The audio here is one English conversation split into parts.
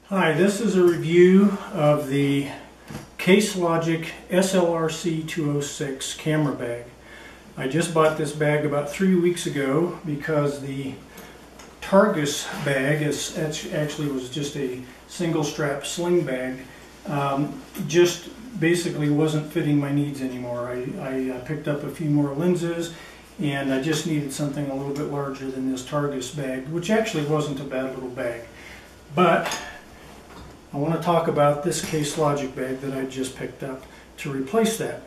Hi, this is a review of the Case Logic SLRC 206 camera bag. I just bought this bag about 3 weeks ago because the Targus bag actually was just a single strap sling bag. Just basically wasn't fitting my needs anymore. I picked up a few more lenses and I just needed something a little bit larger than this Targus bag, which actually wasn't a bad little bag. But I want to talk about this Case Logic bag that I just picked up to replace that.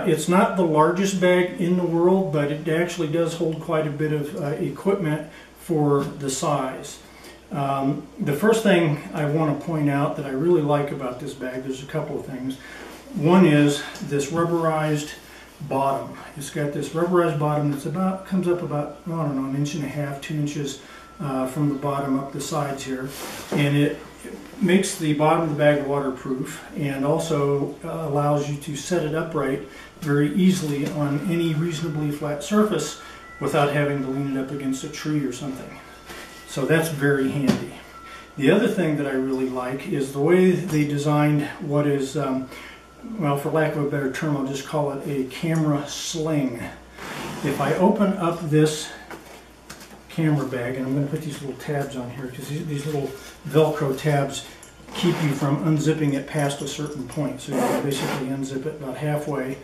It's not the largest bag in the world, but it actually does hold quite a bit of equipment for the size. The first thing I want to point out that I really like about this bag, there's a couple of things. One is this rubberized bottom. It's got this rubberized bottom that's comes up about, I don't know, 1.5 inches, 2 inches from the bottom up the sides here, and it makes the bottom of the bag waterproof and also allows you to set it upright very easily on any reasonably flat surface without having to lean it up against a tree or something. So that's very handy. The other thing that I really like is the way they designed what is, well, for lack of a better term, I'll just call it a camera sling. If I open up this camera bag, and I'm going to put these little tabs on here because these little Velcro tabs keep you from unzipping it past a certain point. So you can basically unzip it about halfway,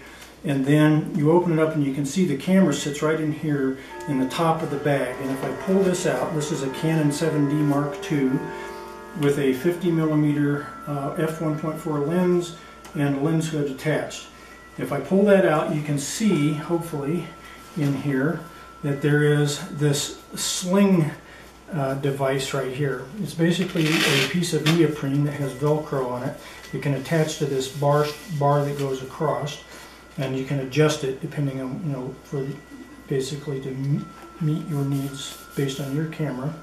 and then you open it up and you can see the camera sits right in here in the top of the bag. And if I pull this out, this is a Canon 7D Mark II with a 50mm f1.4 lens and a lens hood attached. If I pull that out, you can see, hopefully, in here that there is this sling device right here. It's basically a piece of neoprene that has Velcro on it. You can attach to this bar that goes across, and you can adjust it depending on, you know, for basically to meet your needs based on your camera.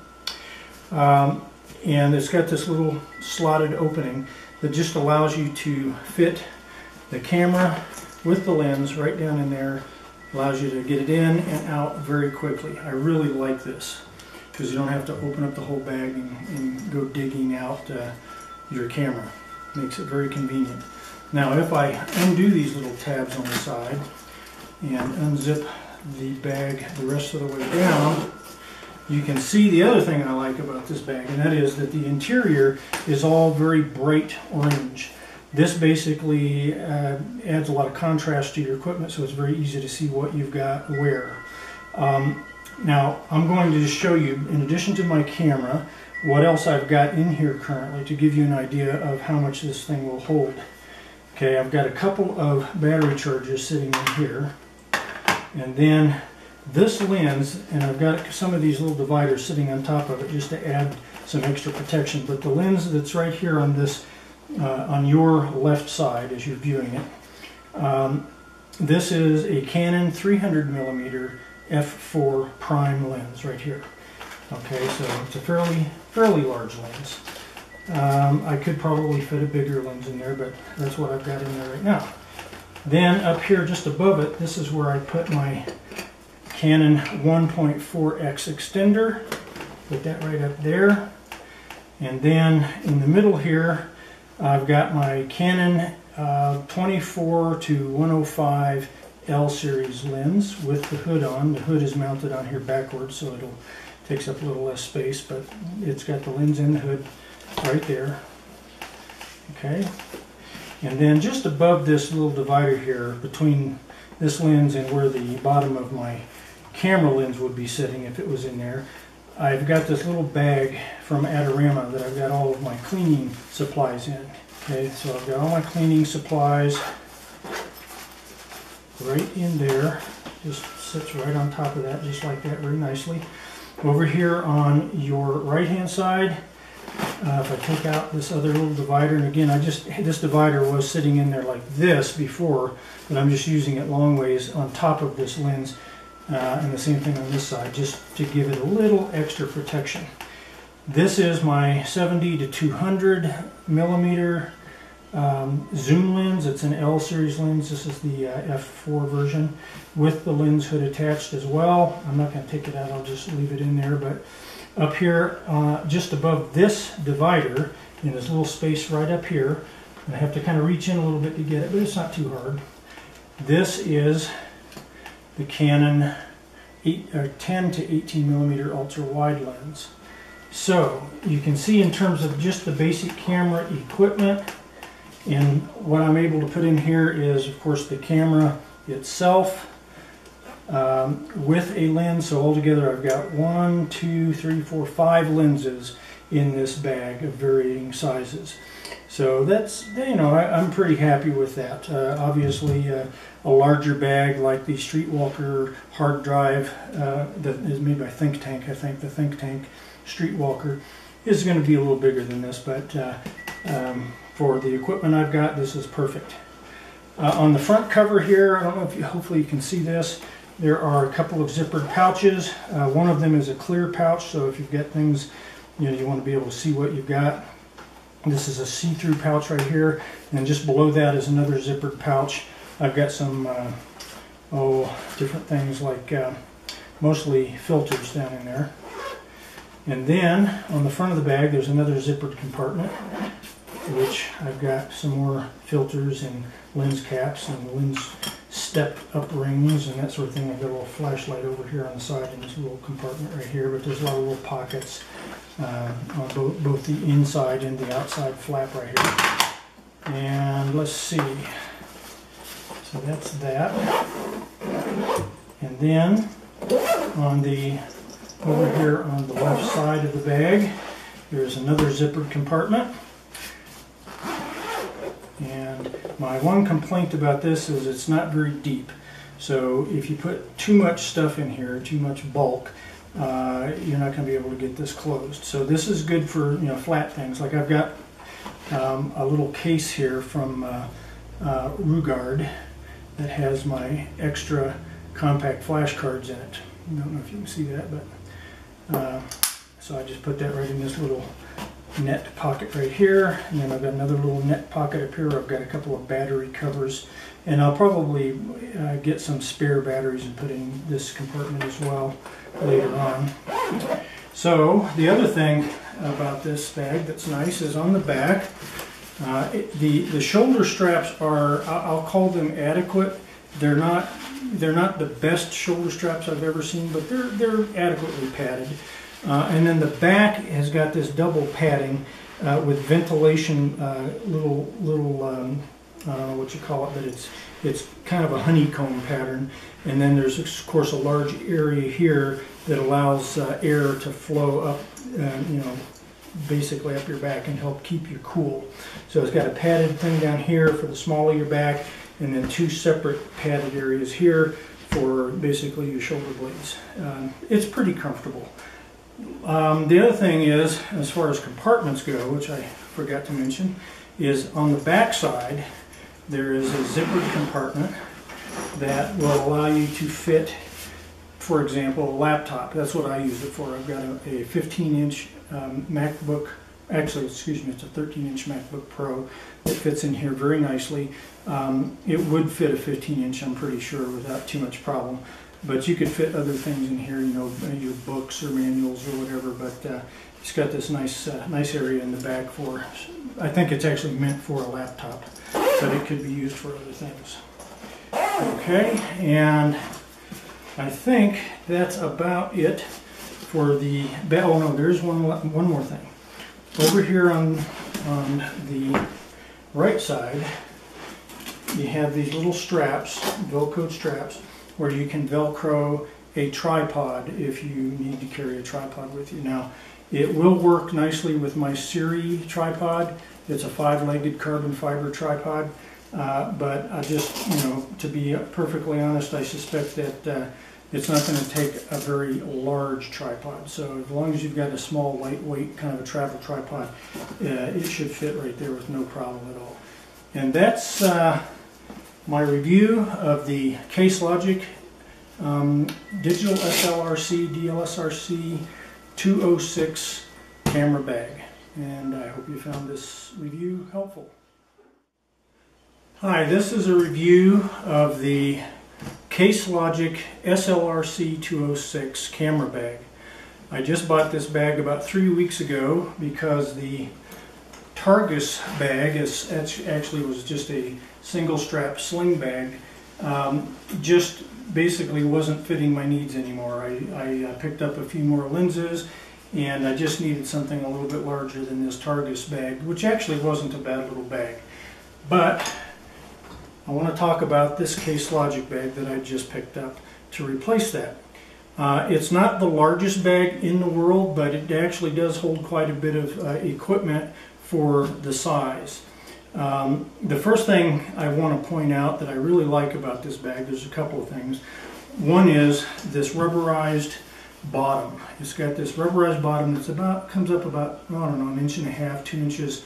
And it's got this little slotted opening that just allows you to fit the camera with the lens right down in there. Allows you to get it in and out very quickly. I really like this because you don't have to open up the whole bag and go digging out your camera. Makes it very convenient. Now if I undo these little tabs on the side and unzip the bag the rest of the way down, you can see the other thing I like about this bag, and that is that the interior is all very bright orange. This basically adds a lot of contrast to your equipment, so it's very easy to see what you've got where. Now, I'm going to just show you, in addition to my camera, what else I've got in here currently to give you an idea of how much this thing will hold. Okay, I've got a couple of battery chargers sitting in here, and then this lens, and I've got some of these little dividers sitting on top of it just to add some extra protection, but the lens that's right here on this on your left side as you're viewing it. This is a Canon 300mm f4 prime lens right here. Okay, so it's a fairly large lens. I could probably fit a bigger lens in there, but that's what I've got in there right now. Then up here just above it, this is where I put my Canon 1.4x extender. Put that right up there. And then in the middle here, I've got my Canon 24 to 105 L series lens with the hood on. The hood is mounted on here backwards, so it takes up a little less space, but it's got the lens and the hood right there. Okay, and then just above this little divider here, between this lens and where the bottom of my camera lens would be sitting if it was in there, I've got this little bag from Adorama that I've got all of my cleaning supplies in. Okay, so I've got all my cleaning supplies right in there. Just sits right on top of that, just like that, very nicely. Over here on your right hand side, if I take out this other little divider, and again, this divider was sitting in there like this before, but I'm just using it long ways on top of this lens. And the same thing on this side, just to give it a little extra protection. This is my 70 to 200mm zoom lens. It's an L series lens. This is the f4 version with the lens hood attached as well. I'm not going to take it out, I'll just leave it in there. But up here, just above this divider, in this little space right up here. I have to kind of reach in a little bit to get it, but it's not too hard. This is the Canon 10 to 18 millimeter ultra wide lens. So you can see in terms of just the basic camera equipment, and what I'm able to put in here is, of course, the camera itself with a lens. So altogether I've got 1, 2, 3, 4, 5 lenses in this bag of varying sizes. So that's, you know, I'm pretty happy with that. Obviously a larger bag like the Streetwalker hard drive that is made by Think Tank, I think the Think Tank Streetwalker is going to be a little bigger than this, but for the equipment I've got, this is perfect. On the front cover here, I don't know if you, hopefully you can see this, there are a couple of zippered pouches. One of them is a clear pouch, so if you've got things, you know, you want to be able to see what you've got. This is a see-through pouch right here, and just below that is another zippered pouch. I've got some different things like mostly filters down in there. And then on the front of the bag there's another zippered compartment, which I've got some more filters and lens caps and lens step up rings and that sort of thing. I've got a little flashlight over here on the side in this little compartment right here, but there's a lot of little pockets on both the inside and the outside flap right here. And let's see, so that's that. And then on the over here on the left side of the bag there's another zippered compartment. And my one complaint about this is it's not very deep. So if you put too much stuff in here, too much bulk, you're not going to be able to get this closed. So this is good for, you know, flat things. Like I've got a little case here from Rugard that has my extra compact flash cards in it. I don't know if you can see that, but so I just put that right in this little net pocket right here, and then I've got another little net pocket up here. I've got a couple of battery covers, and I'll probably get some spare batteries and put in this compartment as well later on. So the other thing about this bag that's nice is on the back, the shoulder straps are, I'll call them adequate. They're not the best shoulder straps I've ever seen, but they're adequately padded. And then the back has got this double padding with ventilation, little I don't know what you call it, but it's kind of a honeycomb pattern. And then there's of course a large area here that allows air to flow up, you know, basically up your back and help keep you cool. So it's got a padded thing down here for the small of your back, and then 2 separate padded areas here for basically your shoulder blades. It's pretty comfortable. The other thing is, as far as compartments go, which I forgot to mention, is on the back side there is a zippered compartment that will allow you to fit, for example, a laptop. That's what I use it for. I've got a 15-inch MacBook, actually, excuse me, it's a 13-inch MacBook Pro that fits in here very nicely. It would fit a 15-inch, I'm pretty sure, without too much problem. But you could fit other things in here, you know, your books or manuals or whatever. But it's got this nice area in the back for, I think it's actually meant for a laptop, but it could be used for other things. Okay, and I think that's about it for the, oh no, there's one more thing. Over here on the right side, you have these little straps, Velcro straps, where you can Velcro a tripod if you need to carry a tripod with you. Now, it will work nicely with my Siri tripod. It's a 5-legged carbon fiber tripod, but I just, you know, to be perfectly honest, I suspect that it's not going to take a very large tripod. So as long as you've got a small, lightweight kind of a travel tripod, it should fit right there with no problem at all. And that's my review of the Case Logic Digital SLRC DLSRC 206 camera bag. And I hope you found this review helpful. Hi, this is a review of the Case Logic SLRC 206 camera bag. I just bought this bag about 3 weeks ago because the Targus bag, actually was just a single strap sling bag, just basically wasn't fitting my needs anymore. I picked up a few more lenses, and I just needed something a little bit larger than this Targus bag, which actually wasn't a bad little bag. But I want to talk about this Case Logic bag that I just picked up to replace that. It's not the largest bag in the world, but it actually does hold quite a bit of equipment for the size. The first thing I want to point out that I really like about this bag, there's a couple of things. One is this rubberized bottom. It's got this rubberized bottom that's comes up about, I don't know, 1.5 inches, 2 inches